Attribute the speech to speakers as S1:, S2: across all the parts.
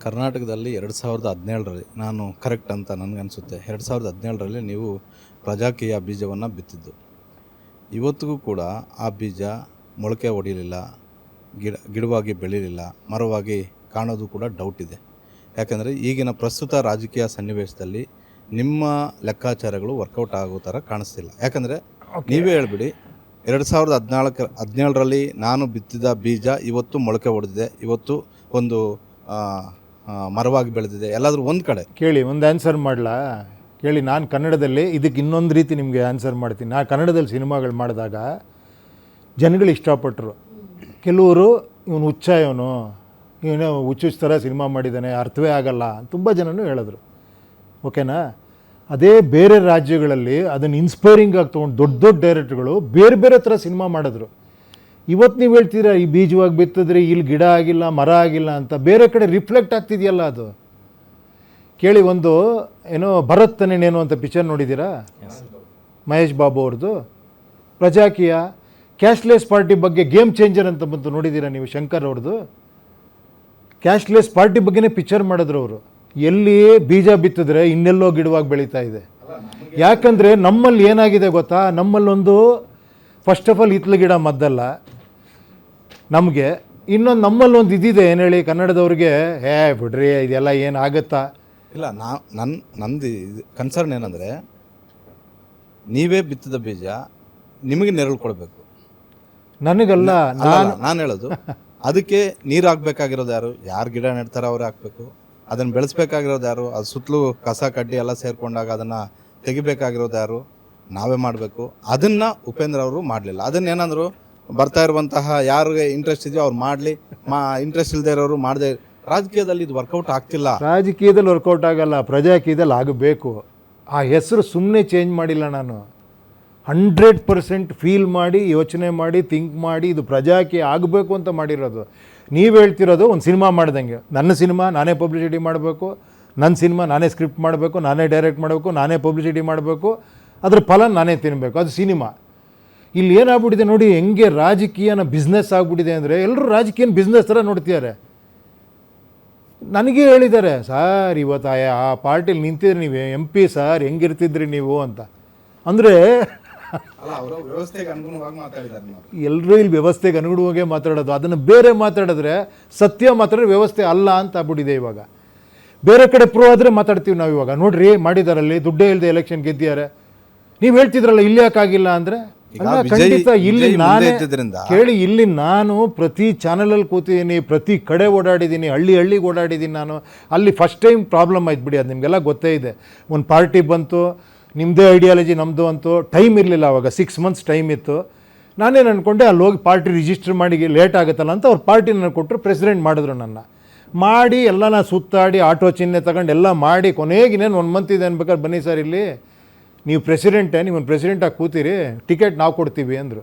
S1: ಕರ್ನಾಟಕದಲ್ಲಿ 2017ರಲ್ಲಿ ನಾನು ಕರೆಕ್ಟ್ ಅಂತ ನನಗನ್ಸುತ್ತೆ. 2017ರಲ್ಲಿ ನೀವು ಪ್ರಜಾಕೀಯ ಬೀಜವನ್ನು ಬಿತ್ತಿದ್ದು. ಇವತ್ತಿಗೂ ಕೂಡ ಆ ಬೀಜ ಮೊಳಕೆ ಹೊಡಿಲಿಲ್ಲ, ಗಿಡವಾಗಿ ಬೆಳೀಲಿಲ್ಲ, ಮರವಾಗಿ ಕಾಣೋದು ಕೂಡ ಡೌಟ್ ಇದೆ. ಯಾಕಂದರೆ ಈಗಿನ ಪ್ರಸ್ತುತ ರಾಜಕೀಯ ಸನ್ನಿವೇಶದಲ್ಲಿ ನಿಮ್ಮ ಲೆಕ್ಕಾಚಾರಗಳು ವರ್ಕೌಟ್ ಆಗೋ ಥರ ಕಾಣಿಸ್ತಿಲ್ಲ. ಯಾಕಂದರೆ ನೀವೇ ಹೇಳ್ಬಿಡಿ, 2017ರಲ್ಲಿ ನಾನು ಬಿತ್ತಿದ ಬೀಜ ಇವತ್ತು ಮೊಳಕೆ ಹೊಡೆದಿದೆ, ಇವತ್ತು ಒಂದು ಮರವಾಗಿ ಬೆಳೆದಿದೆ. ಎಲ್ಲಾದರೂ ಒಂದು ಕಡೆ
S2: ಕೇಳಿ, ಒಂದು ಆನ್ಸರ್ ಮಾಡಲಾ? ಕೇಳಿ, ನಾನು ಕನ್ನಡದಲ್ಲಿ ಇದಕ್ಕೆ ಇನ್ನೊಂದು ರೀತಿ ನಿಮಗೆ ಆನ್ಸರ್ ಮಾಡ್ತೀನಿ. ನಾನು ಕನ್ನಡದಲ್ಲಿ ಸಿನಿಮಾಗಳು ಮಾಡಿದಾಗ ಜನಗಳು ಇಷ್ಟಪಟ್ಟರು. ಕೆಲವರು ಇವನು ಹುಚ್ಚ, ಇವನು ಹುಚ್ಚುಚ್ಚ ಥರ ಸಿನಿಮಾ ಮಾಡಿದ್ದಾನೆ, ಅರ್ಥವೇ ಆಗಲ್ಲ, ತುಂಬ ಜನನೂ ಹೇಳಿದ್ರು. ಓಕೆನಾ? ಅದೇ ಬೇರೆ ರಾಜ್ಯಗಳಲ್ಲಿ ಅದನ್ನು ಇನ್ಸ್ಪೈರಿಂಗ್ ಆಗಿ ತೊಗೊಂಡು ದೊಡ್ಡ ದೊಡ್ಡ ಡೈರೆಕ್ಟ್ರುಗಳು ಬೇರೆ ಬೇರೆ ಥರ ಸಿನಿಮಾ ಮಾಡಿದ್ರು. ಇವತ್ತು ನೀವು ಹೇಳ್ತೀರಾ ಈ ಬೀಜವಾಗಿ ಬಿತ್ತಿದ್ರೆ ಇಲ್ಲಿ ಗಿಡ ಆಗಿಲ್ಲ, ಮರ ಆಗಿಲ್ಲ ಅಂತ. ಬೇರೆ ಕಡೆ ರಿಫ್ಲೆಕ್ಟ್ ಆಗ್ತಿದೆಯಲ್ಲ ಅದು. ಕೇಳಿ, ಒಂದು ಭರತ್ ತನೇನೇನು ಅಂತ ಪಿಕ್ಚರ್ ನೋಡಿದ್ದೀರಾ? ಮಹೇಶ್ ಬಾಬು ಅವ್ರದ್ದು ಪ್ರಜಾಕೀಯ. ಕ್ಯಾಶ್ಲೆಸ್ ಪಾರ್ಟಿ ಬಗ್ಗೆ ಗೇಮ್ ಚೇಂಜರ್ ಅಂತ ಬಂತು, ನೋಡಿದ್ದೀರಾ ನೀವು? ಶಂಕರ್ ಅವ್ರದ್ದು ಕ್ಯಾಶ್ಲೆಸ್ ಪಾರ್ಟಿ ಬಗ್ಗೆನೇ ಪಿಕ್ಚರ್ ಮಾಡಿದ್ರು ಅವರು. ಎಲ್ಲಿ ಬೀಜ ಬಿತ್ತಿದ್ರೆ ಇನ್ನೆಲ್ಲೋ ಗಿಡವಾಗಿ ಬೆಳೀತಾ ಇದೆ. ಯಾಕಂದರೆ ನಮ್ಮಲ್ಲಿ ಏನಾಗಿದೆ ಗೊತ್ತಾ? ನಮ್ಮಲ್ಲೊಂದು ಫಸ್ಟ್ ಆಫ್ ಆಲ್ ಹಿತ್ಲು ಗಿಡ ಮದ್ದಲ್ಲ ನಮಗೆ. ಇನ್ನೊಂದು ನಮ್ಮಲ್ಲೊಂದು ಇದಿದೆ, ಏನು ಹೇಳಿ, ಕನ್ನಡದವ್ರಿಗೆ ಬಿಡ್ರಿ ಇದೆಲ್ಲ ಏನಾಗುತ್ತಾ?
S1: ಇಲ್ಲ, ನಂದು ಕನ್ಸರ್ನ್ ಏನಂದರೆ, ನೀವೇ ಬಿತ್ತಿದ ಬೀಜ ನಿಮಗೆ ನೆರಳು ಕೊಡಬೇಕು.
S2: ನನಗಲ್ಲ,
S1: ನಾನು ಹೇಳೋದು ಅದಕ್ಕೆ ನೀರು ಹಾಕ್ಬೇಕಾಗಿರೋದು ಯಾರು ಗಿಡ ನೆಡ್ತಾರೋ ಅವರೇ ಹಾಕಬೇಕು. ಅದನ್ನು ಬೆಳೆಸ್ಬೇಕಾಗಿರೋದು ಯಾರು? ಅದು ಸುತ್ತಲೂ ಕಸ ಕಡ್ಡಿ ಎಲ್ಲ ಸೇರಿಕೊಂಡಾಗ ಅದನ್ನು ತೆಗಿಬೇಕಾಗಿರೋದು ಯಾರು? ನಾವೇ ಮಾಡಬೇಕು. ಅದನ್ನು ಉಪೇಂದ್ರ ಅವರು ಮಾಡಲಿಲ್ಲ. ಅದನ್ನೇನಂದ್ರು, ಬರ್ತಾ ಇರುವಂತಹ ಯಾರಿಗೆ ಇಂಟ್ರೆಸ್ಟ್ ಇದೆಯೋ ಅವ್ರು ಮಾಡಲಿ, ಇಂಟ್ರೆಸ್ಟ್ ಇಲ್ಲದೆ ಇರೋರು ಮಾಡದೆ. ರಾಜಕೀಯದಲ್ಲಿ ಇದು ವರ್ಕೌಟ್ ಆಗ್ತಿಲ್ಲ.
S2: ರಾಜಕೀಯದಲ್ಲಿ ವರ್ಕೌಟ್ ಆಗಲ್ಲ, ಪ್ರಜಾಕೀಯದಲ್ಲಿ ಆಗಬೇಕು. ಆ ಹೆಸರು ಸುಮ್ಮನೆ ಚೇಂಜ್ ಮಾಡಿಲ್ಲ ನಾನು. 100% ಫೀಲ್ ಮಾಡಿ, ಯೋಚನೆ ಮಾಡಿ, ಥಿಂಕ್ ಮಾಡಿ ಇದು ಪ್ರಜಾಕೀಯ ಆಗಬೇಕು ಅಂತ ಮಾಡಿರೋದು. ನೀವು ಹೇಳ್ತಿರೋದು ಒಂದು ಸಿನಿಮಾ ಮಾಡ್ದಂಗೆ. ನನ್ನ ಸಿನಿಮಾ ನಾನೇ ಪಬ್ಲಿಸಿಟಿ ಮಾಡಬೇಕು, ನನ್ನ ಸಿನಿಮಾ ನಾನೇ ಸ್ಕ್ರಿಪ್ಟ್ ಮಾಡಬೇಕು, ನಾನೇ ಡೈರೆಕ್ಟ್ ಮಾಡಬೇಕು, ನಾನೇ ಪಬ್ಲಿಸಿಟಿ ಮಾಡಬೇಕು, ಅದ್ರ ಫಲ ನಾನೇ ತಿನ್ನಬೇಕು. ಅದು ಸಿನಿಮಾ. ಇಲ್ಲಿ ಏನಾಗ್ಬಿಟ್ಟಿದೆ ನೋಡಿ, ಹೆಂಗೆ ರಾಜಕೀಯನ ಬಿಸ್ನೆಸ್ ಆಗಿಬಿಟ್ಟಿದೆ ಅಂದರೆ, ಎಲ್ಲರೂ ರಾಜಕೀಯನ ಬಿಸ್ನೆಸ್ ಥರ ನೋಡ್ತಿದ್ದಾರೆ. ನನಗೆ ಹೇಳಿದ್ದಾರೆ, ಸರ್ ಇವತ್ತು ಆ ಪಾರ್ಟಿಲಿ ನಿಂತಿದ್ರೆ ನೀವು MP ಸರ್ ಹೆಂಗಿರ್ತಿದ್ರಿ ನೀವು ಅಂತ. ಅಂದರೆ ಎಲ್ಲರೂ ಇಲ್ಲಿ ವ್ಯವಸ್ಥೆಗೆ ಅನುಗುಣವಾಗೇ ಮಾತಾಡೋದು. ಅದನ್ನು ಬೇರೆ ಮಾತಾಡಿದ್ರೆ, ಸತ್ಯ ಮಾತಾಡಿದ್ರೆ ವ್ಯವಸ್ಥೆ ಅಲ್ಲ ಅಂತ ಆಗ್ಬಿಟ್ಟಿದೆ ಇವಾಗ. ಬೇರೆ ಕಡೆ ಪ್ರೂವ್ ಆದರೆ ಮಾತಾಡ್ತೀವಿ ನಾವು. ಇವಾಗ ನೋಡ್ರಿ, ಮಾಡಿದಾರಲ್ಲಿ ದುಡ್ಡೇ ಇಲ್ಲದೆ ಎಲೆಕ್ಷನ್ ಗೆದ್ದಿದ್ದಾರೆ. ನೀವು ಹೇಳ್ತಿದ್ರಲ್ಲ ಇಲ್ಲಿ ಯಾಕಾಗಿಲ್ಲ ಅಂದರೆ, ಖಂಡಿತ ಇಲ್ಲಿ ನಾನೇ ಕೇಳಿ, ಇಲ್ಲಿ ನಾನು ಪ್ರತಿ ಚಾನಲಲ್ಲಿ ಕೂತಿದ್ದೀನಿ, ಪ್ರತಿ ಕಡೆ ಓಡಾಡಿದ್ದೀನಿ, ಹಳ್ಳಿಗೆ ಓಡಾಡಿದ್ದೀನಿ ನಾನು. ಅಲ್ಲಿ ಫಸ್ಟ್ ಟೈಮ್ ಪ್ರಾಬ್ಲಮ್ ಆಯ್ತು ಬಿಡಿ, ಅದು ನಿಮಗೆಲ್ಲ ಗೊತ್ತೇ ಇದೆ. ಒಂದು ಪಾರ್ಟಿ ಬಂತು, ನಿಮ್ಮದೇ ಐಡಿಯಾಲಜಿ ನಮ್ಮದು ಅಂತೂ. ಟೈಮ್ ಇರಲಿಲ್ಲ ಅವಾಗ, 6 months ಟೈಮ್ ಇತ್ತು. ನಾನೇನು ಅಂದ್ಕೊಂಡೆ, ಅಲ್ಲಿ ಹೋಗಿ ಪಾರ್ಟಿ ರಿಜಿಸ್ಟರ್ ಮಾಡಿ ಲೇಟ್ ಆಗುತ್ತಲ್ಲ ಅಂತ ಅವ್ರು ಪಾರ್ಟಿ ನನಗೆ ಕೊಟ್ಟರು. ಪ್ರೆಸಿಡೆಂಟ್ ಮಾಡಿದ್ರು ನನ್ನ. ಮಾಡಿ ಎಲ್ಲ ನಾನು ಸುತ್ತಾಡಿ ಆಟೋ ಚಿಹ್ನೆ ತಗೊಂಡು ಎಲ್ಲ ಮಾಡಿ, ಕೊನೆಗೆ ಇನ್ನೇನು 1 month ಇದೆ ಅನ್ಬೇಕಾದ್ರೆ, ಬನ್ನಿ ಸರ್ ಇಲ್ಲಿ ನೀವು ಪ್ರೆಸಿಡೆಂಟೇ, ನೀವು ಪ್ರೆಸಿಡೆಂಟಾಗಿ ಕೂತೀರಿ, ಟಿಕೆಟ್ ನಾವು ಕೊಡ್ತೀವಿ ಅಂದರು.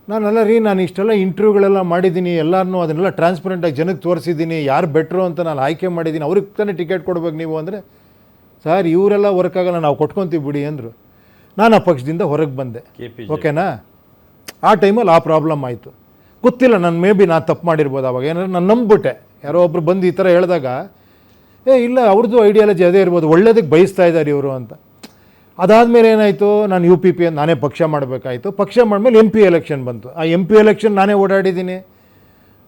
S2: ನಾನಲ್ಲ ರೀ, ನಾನು ಇಷ್ಟೆಲ್ಲ ಇಂಟರ್ವ್ಯೂಗಳೆಲ್ಲ ಮಾಡಿದ್ದೀನಿ, ಎಲ್ಲರನ್ನೂ ಅದನ್ನೆಲ್ಲ ಟ್ರಾನ್ಸ್ಪರೆಂಟಾಗಿ ಜನಕ್ಕೆ ತೋರಿಸಿದ್ದೀನಿ, ಯಾರು ಬೆಟ್ರು ಅಂತ ನಾನು ಆಯ್ಕೆ ಮಾಡಿದ್ದೀನಿ, ಅವ್ರಿಗೆ ತಾನೇ ಟಿಕೆಟ್ ಕೊಡ್ಬೇಕು ನೀವು ಅಂದರೆ, ಸರ್ ಇವರೆಲ್ಲ ವರ್ಕ್ ಆಗಲ್ಲ, ನಾವು ಕೊಟ್ಕೊತೀವಿ ಬಿಡಿ ಅಂದರು. ನಾನು ಆ ಪಕ್ಷದಿಂದ ಹೊರಗೆ ಬಂದೆ. ಓಕೆನಾ? ಆ ಟೈಮಲ್ಲಿ ಆ ಪ್ರಾಬ್ಲಮ್ ಆಯಿತು. ಗೊತ್ತಿಲ್ಲ, ನಾನು ನಾನು ತಪ್ಪು ಮಾಡಿರ್ಬೋದು ಅವಾಗ. ಏನಾದ್ರು ನಾನು ನಂಬಿಬಿಟ್ಟೆ. ಯಾರೋ ಒಬ್ರು ಬಂದು ಈ ಥರ ಹೇಳಿದಾಗ, ಇಲ್ಲ ಅವ್ರದ್ದು ಐಡಿಯಾಲಜಿ ಅದೇ ಇರ್ಬೋದು, ಒಳ್ಳೇದಕ್ಕೆ ಬಯಸ್ತಾ ಇದ್ದಾರೆ ಇವರು ಅಂತ. ಅದಾದಮೇಲೆ ಏನಾಯಿತು, ನಾನು UPP ಅಂತ ನಾನೇ ಪಕ್ಷ ಮಾಡಬೇಕಾಯಿತು. ಪಕ್ಷ ಮಾಡಿದ್ಮೇಲೆ MP ಎಲೆಕ್ಷನ್ ಬಂತು. ಆ MP ಎಲೆಕ್ಷನ್ ನಾನೇ ಓಡಾಡಿದ್ದೀನಿ.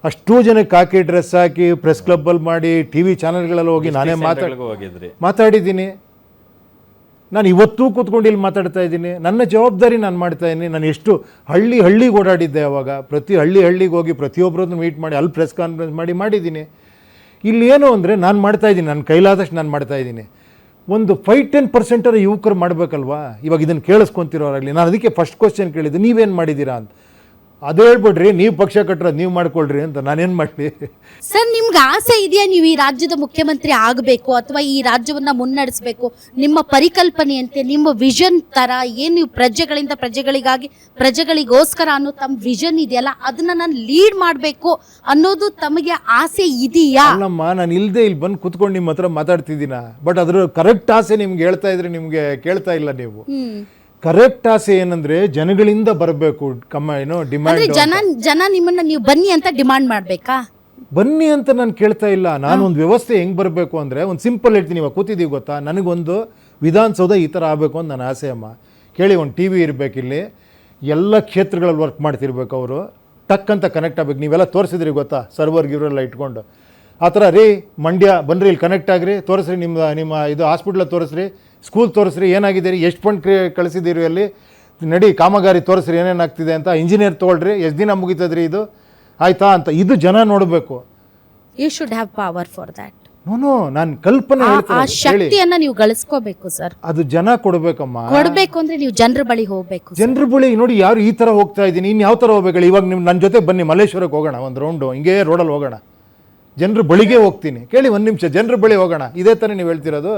S2: ಅಷ್ಟೂ ಜನಕ್ಕೆ ಹಾಕಿ ಡ್ರೆಸ್ ಹಾಕಿ ಪ್ರೆಸ್ ಕ್ಲಬ್ಬಲ್ಲಿ ಮಾಡಿ TV ಚಾನಲ್ಗಳಲ್ಲಿ ಹೋಗಿ ನಾನೇ ಮಾತಾಡಿದ್ದೀನಿ. ನಾನು ಇವತ್ತೂ ಕೂತ್ಕೊಂಡು ಇಲ್ಲಿ ಮಾತಾಡ್ತಾ ಇದ್ದೀನಿ. ನನ್ನ ಜವಾಬ್ದಾರಿ ನಾನು ಮಾಡ್ತಾಯಿದ್ದೀನಿ. ನಾನು ಎಷ್ಟು ಹಳ್ಳಿಗೆ ಓಡಾಡಿದ್ದೆ ಅವಾಗ. ಪ್ರತಿ ಹಳ್ಳಿಗೆ ಹೋಗಿ ಪ್ರತಿಯೊಬ್ಬರನ್ನು ಮೀಟ್ ಮಾಡಿ ಅಲ್ಲಿ ಪ್ರೆಸ್ ಕಾನ್ಫರೆನ್ಸ್ ಮಾಡಿದ್ದೀನಿ. ಇಲ್ಲಿ ಏನು ಅಂದರೆ, ನಾನು ಮಾಡ್ತಾಯಿದ್ದೀನಿ, ನನ್ನ ಕೈಲಾದಷ್ಟು ನಾನು ಮಾಡ್ತಾಯಿದ್ದೀನಿ. ಒಂದು 5-10% ಯುವಕರು ಮಾಡಬೇಕಲ್ವಾ? ಇವಾಗ ಇದನ್ನು ಕೇಳಿಸ್ಕೊತಿರೋರಾಗಲಿ. ನಾನು ಅದಕ್ಕೆ ಫಸ್ಟ್ ಕ್ವಶನ್ ಕೇಳಿದ್ದೆ, ನೀವೇನು ಮಾಡಿದ್ದೀರಾ ಅಂತ. ಅದು ಹೇಳ್ಬಿಡ್ರಿ, ನೀವು ಪಕ್ಷ ಕಟ್ಟರೋದು ನೀವು ಮಾಡ್ಕೊಳ್ರಿ ಅಂತ. ನಾನೇನು ಮಾಡಲಿ
S3: ಸರ್? ನಿಮ್ಗೆ ಆಸೆ ಇದೆಯಾ ನೀವು ಈ ರಾಜ್ಯದ ಮುಖ್ಯಮಂತ್ರಿ ಆಗಬೇಕು, ಅಥವಾ ಈ ರಾಜ್ಯವನ್ನ ಮುನ್ನಡೆಸಬೇಕು? ನಿಮ್ಮ ಪರಿಕಲ್ಪನೆಯಂತೆ, ನಿಮ್ಮ ವಿಷನ್ ತರ ಏನು, ನೀವು ಪ್ರಜೆಗಳಿಂದ ಪ್ರಜೆಗಳಿಗಾಗಿ, ಪ್ರಜೆಗಳಿಗೋಸ್ಕರ ಅನ್ನೋ ತಮ್ಮ ವಿಷನ್ ಇದೆಯಲ್ಲ, ಅದನ್ನ ನಾನು ಲೀಡ್ ಮಾಡಬೇಕು ಅನ್ನೋದು ತಮಗೆ ಆಸೆ ಇದೆಯಾ?
S2: ಅಲ್ಲಮ್ಮ, ನಾನು ಇಲ್ಲದೆ ಇಲ್ಲಿ ಬಂದು ಕೂತ್ಕೊಂಡು ನಿಮ್ಮ ಹತ್ರ ಮಾತಾಡ್ತಿದ್ದೀನ. ಬಟ್ ಅದ್ರ ಕರೆಕ್ಟ್ ಆಸೆ ನಿಮ್ಗೆ ಹೇಳ್ತಾ ಇದ್ರೆ ನಿಮ್ಗೆ ಕೇಳ್ತಾ ಇಲ್ಲ ನೀವು. ಕರೆಕ್ಟ್ ಆಸೆ ಏನಂದ್ರೆ, ಜನಗಳಿಂದ ಬರಬೇಕು. ಡಿಮ್ಯಾಂಡ್
S3: ಜನ ನಿಮ್ಮನ್ನ ನೀವು ಬನ್ನಿ ಅಂತ ಡಿಮಾಂಡ್ ಮಾಡ್ಬೇಕಾ?
S2: ಬನ್ನಿ ಅಂತ ನಾನು ಕೇಳ್ತಾ ಇಲ್ಲ. ನಾನು ಒಂದು ವ್ಯವಸ್ಥೆ ಹೆಂಗೆ ಬರಬೇಕು ಅಂದರೆ ಒಂದು ಸಿಂಪಲ್ ಹೇಳ್ತೀನಿ. ಇವಾಗ ಕೂತಿದ್ದೀವಿ ಗೊತ್ತಾ, ನನಗೊಂದು ವಿಧಾನಸೌಧ ಈ ಥರ ಆಗಬೇಕು ಅಂತ ನನ್ನ ಆಸೆ ಅಮ್ಮ. ಕೇಳಿ, ಒಂದು ಟಿ ವಿ ಇರಬೇಕಿಲ್ಲಿ, ಎಲ್ಲ ಕ್ಷೇತ್ರಗಳಲ್ಲಿ ವರ್ಕ್ ಮಾಡ್ತಿರ್ಬೇಕು ಅವರು, ಟಕ್ ಅಂತ ಕನೆಕ್ಟ್ ಆಗಬೇಕು. ನೀವೆಲ್ಲ ತೋರಿಸಿದ್ರಿ ಗೊತ್ತಾ, ಸರ್ವರ್ ಗಿವರೆಲ್ಲ ಇಟ್ಕೊಂಡು ಆ ಥರ. ರೀ ಮಂಡ್ಯ ಬನ್ನಿರಿ, ಇಲ್ಲಿ ಕನೆಕ್ಟ್ ಆಗಿರಿ, ತೋರಿಸ್ರಿ ನಿಮ್ಮ ಇದು ಹಾಸ್ಪಿಟ್ಲ ತೋರಿಸ್ರಿ, ಸ್ಕೂಲ್ ತೋರಿಸ್ರಿ, ಏನಾಗಿದ್ದೀರಿ, ಎಷ್ಟು ಫಂಡ್ ಕಳಿಸಿದ್ದೀರಿ ಅಲ್ಲಿ, ನಡಿ ಕಾಮಗಾರಿ ತೋರಿಸ್ರಿ ಏನೇನಾಗ್ತಿದೆ ಅಂತ, ಇಂಜಿನಿಯರ್ ತೊಗೊಳ್ರಿ, ಎಷ್ಟು ದಿನ ಮುಗಿತದ್ರಿ ಇದು ಆಯ್ತಾ ಅಂತ. ಇದು ಜನ ನೋಡಬೇಕು.
S3: You should have power for that.
S2: ನೋನು ನಾನು ಕಲ್ಪನೆ
S3: ಆ
S2: ಹೇಳ್ತೀನಿ, ಹೇಳಿ.
S3: ಶಕ್ತಿಯನ್ನ ನೀವು ಗಳಿಸ್ಕೋಬೇಕು ಸರ್.
S2: ಅದು ಜನ ಕೊಡಬೇಕಮ್ಮ.
S3: ಕೊಡ್ಬೇಕು ಅಂದ್ರೆ ನೀವು ಜನರ ಬಳಿ ಹೋಗ್ಬೇಕು sir.
S2: ಜನರ ಬಳಿ ನೋಡಿ, ಯಾರು ಈ ಥರ ಹೋಗ್ತಾ ಇದ್ದೀನಿ, ಇನ್ನು ಯಾವ ಥರ ಹೋಗ್ಬೇಕು. ಇವಾಗ ನಿಮ್ಮ ನನ್ನ ಜೊತೆ ಬನ್ನಿ, ಮಲ್ಲೇಶ್ವರಕ್ಕೆ ಹೋಗೋಣ, ಒಂದು ರೌಂಡು ಹಿಂಗೆ ರೋಡಲ್ಲಿ ಹೋಗೋಣ. ಜನರ ಬಳಿಗೆ ಹೋಗ್ತೀನಿ. ಕೇಳಿ ಒಂದು ನಿಮಿಷ, ಜನರ ಬಳಿ ಹೋಗೋಣ. ಇದೇ ಥರ ನೀವು ಹೇಳ್ತಿರೋದು.